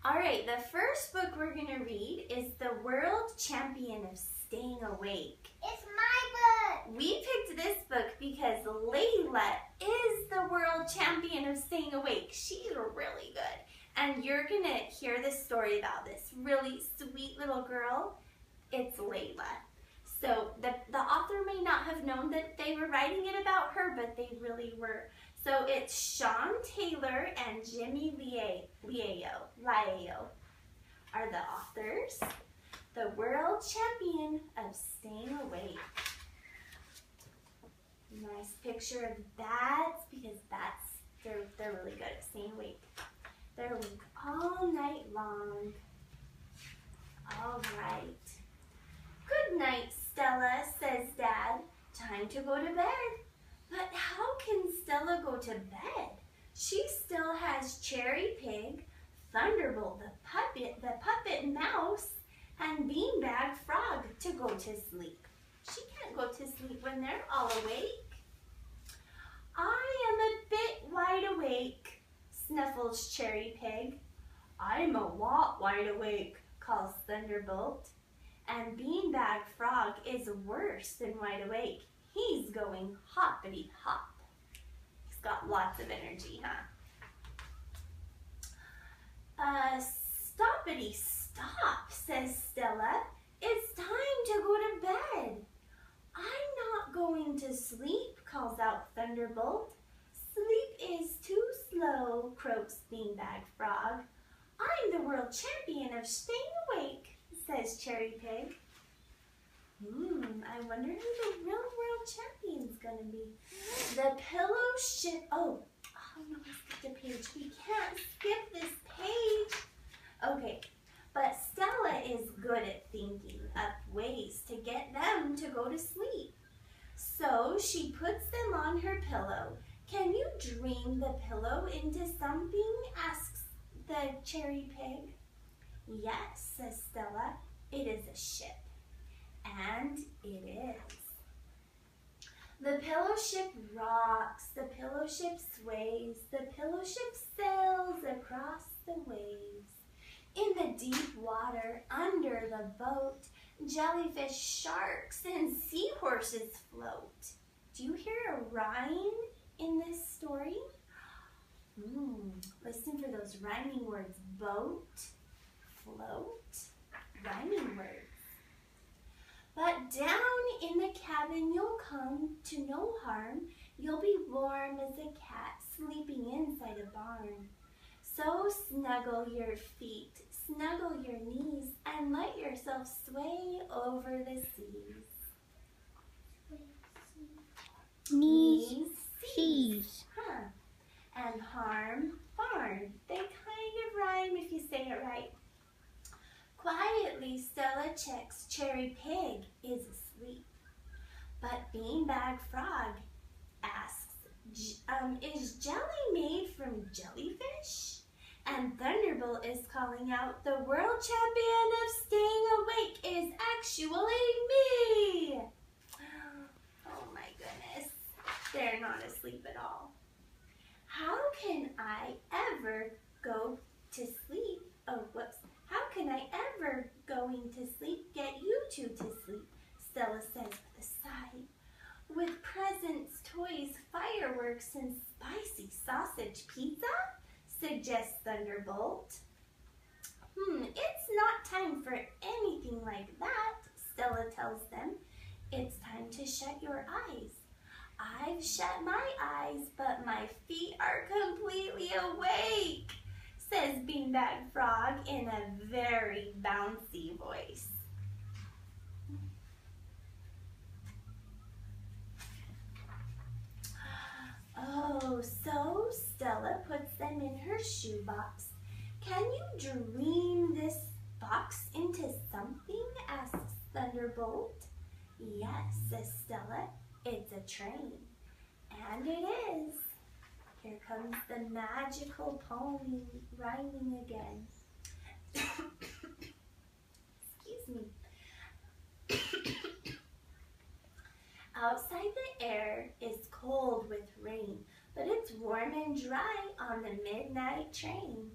All right, the first book we're going to read is The World Champion of Staying Awake. It's my book! We picked this book because Layla is the world champion of staying awake. She's really good. And you're going to hear this story about this really sweet little girl. It's Layla. So the author may not have known that they were writing it about her, but they really were. So it's Sean Taylor and Jimmy Liao are the authors. The World Champion of Staying Awake. Nice picture of bats because bats, they're really good at staying awake. They're awake all night long. All right. Good night, Stella, says Dad. Time to go to bed. But how can Stella go to bed? She still has Cherry Pig, Thunderbolt the puppet mouse, and Beanbag Frog to go to sleep. She can't go to sleep when they're all awake. I am a bit wide awake, snuffles Cherry Pig. I'm a lot wide awake, calls Thunderbolt. And Beanbag Frog is worse than wide awake. He's going hoppity hop. He's got lots of energy, huh? Stoppity stop, says Stella. It's time to go to bed. I'm not going to sleep, calls out Thunderbolt. Sleep is too slow, croaks Beanbag Frog. I'm the world champion of staying awake, says Cherry Pig. I wonder who the real world champion's gonna be. The pillow ship. Oh no, I skipped a page. We can't skip this page. Okay, but Stella is good at thinking up ways to get them to go to sleep. So she puts them on her pillow. Can you dream the pillow into something? Asks the Cherry Pig. Yes, says Stella. It is a ship. And it is. The pillow ship rocks, the pillow ship sways, the pillow ship sails across the waves. In the deep water under the boat, jellyfish, sharks, and seahorses float. Do you hear a rhyme in this story? Listen for those rhyming words. Boat, float, rhyming words. But down in the cabin you'll come to no harm. You'll be warm as a cat sleeping inside a barn. So snuggle your feet, snuggle your knees, and let yourself sway over the seas. Knees, seas. Huh. And harm, barn. They kind of rhyme if you say it right. Quietly, Stella checks Cherry Pig is asleep. But Beanbag Frog asks, is jelly made from jellyfish? And Thunderbolt is calling out, the world champion of staying awake is actually me. Oh my goodness, they're not asleep at all. How can I ever go to sleep? Oh, whoops. How can I ever going to sleep get you two to sleep? Stella says with a sigh. With presents, toys, fireworks, and spicy sausage pizza? Suggests Thunderbolt. It's not time for anything like that, Stella tells them. It's time to shut your eyes. I've shut my eyes, but my feet are completely awake, says Beanbag Frog in a very bouncy voice. Oh, so Stella puts them in her shoebox. Can you dream this box into something? Asks Thunderbolt. Yes, says Stella. It's a train. And it is. Here comes the magical poem rhyming again. Excuse me. Outside the air is cold with rain, but it's warm and dry on the midnight train.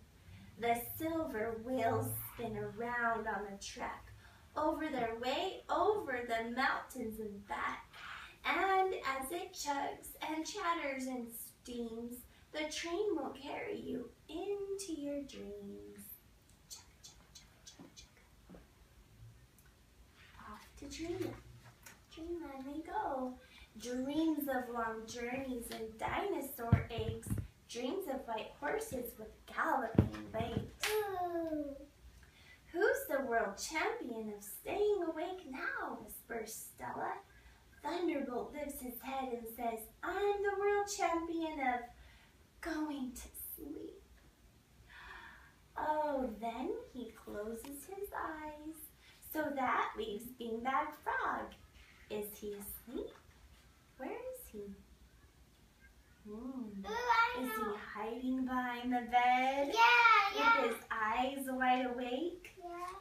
The silver wheels spin around on the track, over their way, over the mountains and back. And as it chugs and chatters and steams, the train will carry you into your dreams. Chugga, chugga, chugga, chugga, chugga. Off to dreamland we go. Dreams of long journeys and dinosaur eggs. Dreams of white horses with galloping legs. Ooh. Who's the world champion of staying awake now? Whispers Stella. Thunderbolt lifts his head and says, I'm the world champion of going to sleep. Oh, then he closes his eyes. So that leaves Beanbag Frog. Is he asleep? Where is he? Is he hiding behind the bed? Yeah. With his eyes wide awake? Yeah.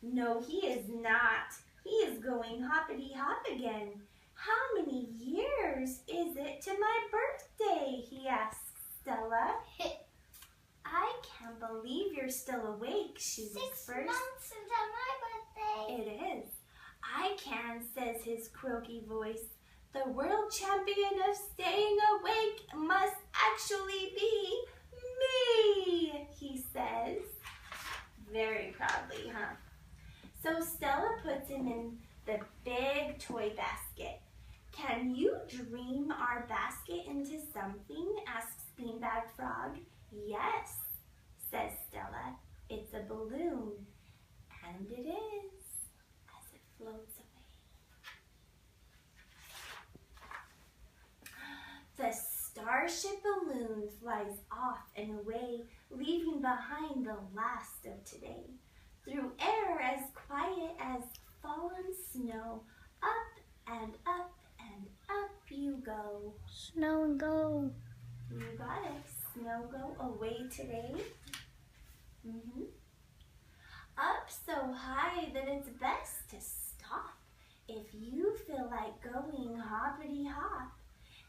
No, he is not. He is going hoppity hop again. How many years is it to my birthday? He asks Stella. I can't believe you're still awake, she whispers. 6 months until my birthday. It is. I can, says his croaky voice. The world champion of staying awake must actually be me, he says. Very proudly, huh? So Stella puts him in the big toy basket. Can you dream our basket into something? Asks Beanbag Frog. Yes, says Stella. It's a balloon. And it is, as it floats away. The starship balloon flies off and away, leaving behind the last of today. Through air as quiet as fallen snow, up and up and up you go. Snow and go. You got it. Snow go away today. Up so high that it's best to stop if you feel like going hoppity hop.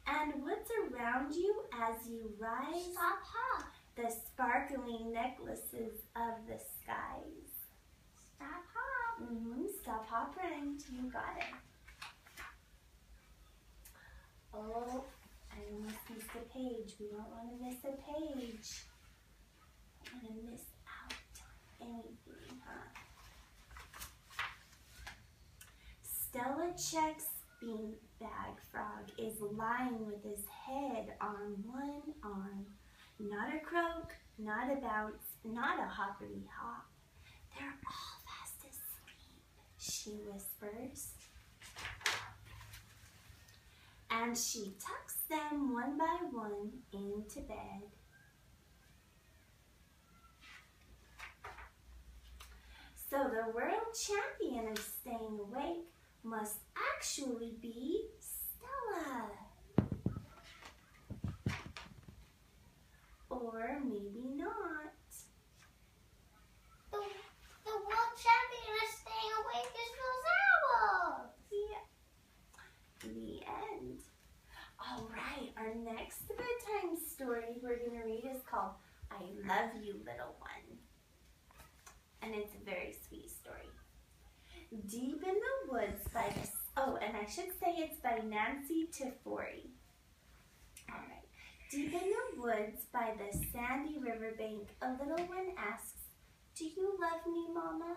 And what's around you as you rise? Stop hop. The sparkling necklaces of the skies. Stop hop. Stop hopping. You got it. Oh, I almost missed a page. We don't want to miss a page. Don't want to miss out on anything, huh? Stella checks Beanbag Frog is lying with his head on one arm. Not a croak, not a bounce, not a hoppity hop. They're all fast asleep, she whispers. And she tucks them one by one into bed. So the world champion of staying awake must actually be Stella. Or maybe not. The world champion of staying awake is those owls. Yeah. The end. All right, our next bedtime story we're going to read is called I Love You, Little One. And it's a very sweet story. Deep in the woods by the... Oh, and I should say it's by Nancy Tifori. All right. Deep in the woods by the sandy riverbank, a little one asks, do you love me, Mama?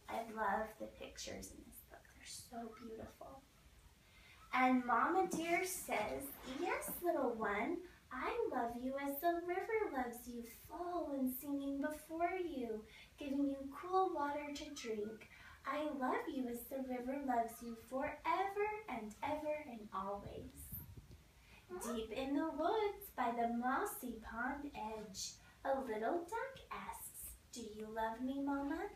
I love the pictures in this book. They're so beautiful. And Mama dear says, yes, little one, I love you as the river loves you, full and singing before you, giving you cool water to drink. I love you as the river loves you forever and ever and always. Deep in the woods by the mossy pond edge, a little duck asks, do you love me, Mama?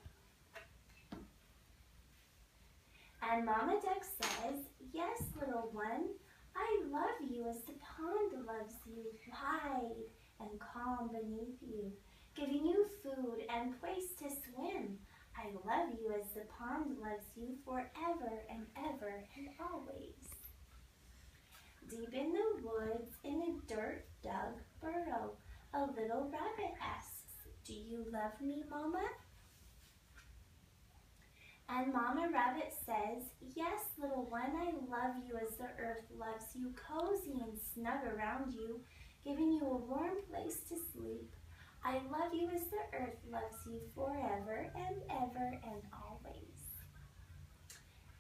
And Mama Duck says, yes, little one, I love you as the pond loves you, wide and calm beneath you, giving you food and place to swim. I love you as the pond loves you forever and ever and always. Deep in the woods, in a dirt dug burrow, A little rabbit asks, "Do you love me, Mama?" And Mama Rabbit says, "Yes, little one, I love you as the earth loves you, cozy and snug around you, giving you a warm place to sleep. I love you as the earth loves you forever and ever and always."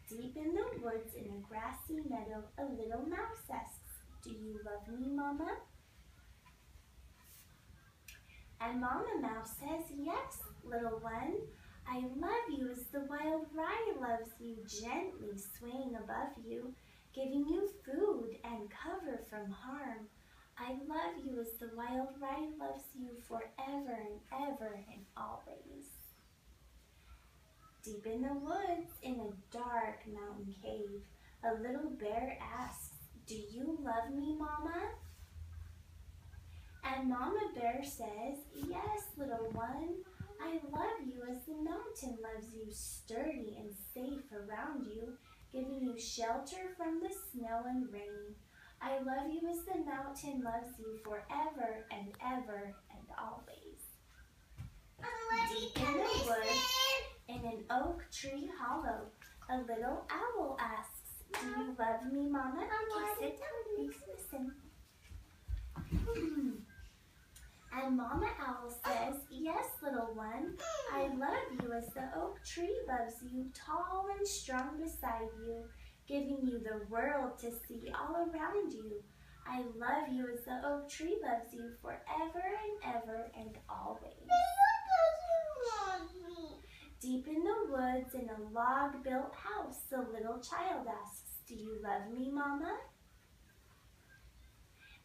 Deep in the woods in a grassy meadow, a little mouse asks, "Do you love me, Mama?" And Mama Mouse says, "Yes, little one, I love you as the wild rye loves you, gently swaying above you, giving you food and cover from harm. I love you as the wild rye loves you forever and ever and always." Deep in the woods, in a dark mountain cave, a little bear asks, "Do you love me, Mama?" And Mama Bear says, "Yes, little one, I love you as the mountain loves you, sturdy and safe around you, giving you shelter from the snow and rain. I love you as the mountain loves you forever and ever and always." Deep in the woods, in an oak tree hollow, a little owl asks, "Do you love me, Mama?" Okay, sit down, you can listen. And Mama Owl says, "Yes, little one, I love you as the oak tree loves you, tall and strong beside you, giving you the world to see all around you. I love you as the oak tree loves you forever and ever and always." Deep in the woods, in a log-built house, the little child asks, "Do you love me, Mama?"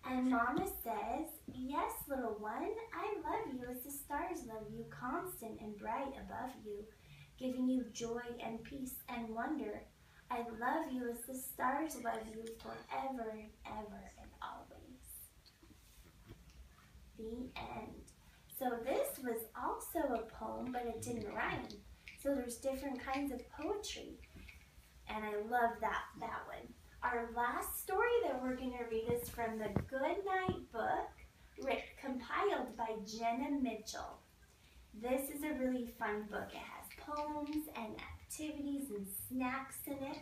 And Mama says, "Yes, little one, I love you as the stars love you, constant and bright above you, giving you joy and peace and wonder. I love you as the stars love you forever and ever and always." The end. So this was also a poem, but it didn't rhyme. So there's different kinds of poetry. And I love that one. Our last story that we're going to read is from the Good Night book, compiled by Jenna Mitchell. This is a really fun book. It has poems and activities and snacks in it.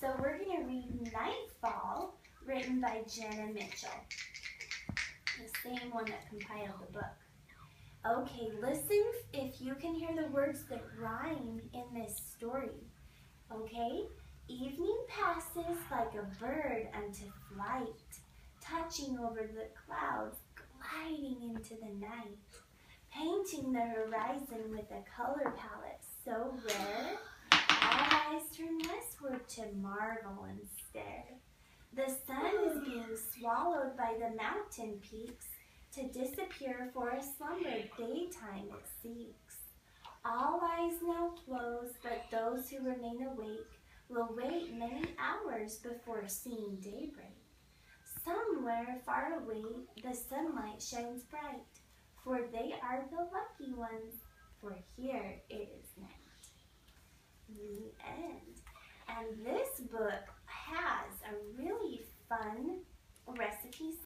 So we're going to read Nightfall, written by Jenna Mitchell, the same one that compiled the book. Okay, listen if you can hear the words that rhyme in this story. Okay? Evening passes like a bird unto flight, touching over the clouds, gliding into the night, painting the horizon with a color palette so rare, all eyes turn westward to marvel and stare. The sun is being swallowed by the mountain peaks, to disappear for a slumber daytime it seeks. All eyes now close, but those who remain awake will wait many hours before seeing daybreak. Somewhere far away the sunlight shines bright, for they are the lucky ones, for here it is night. The end. And this book has a really fun recipe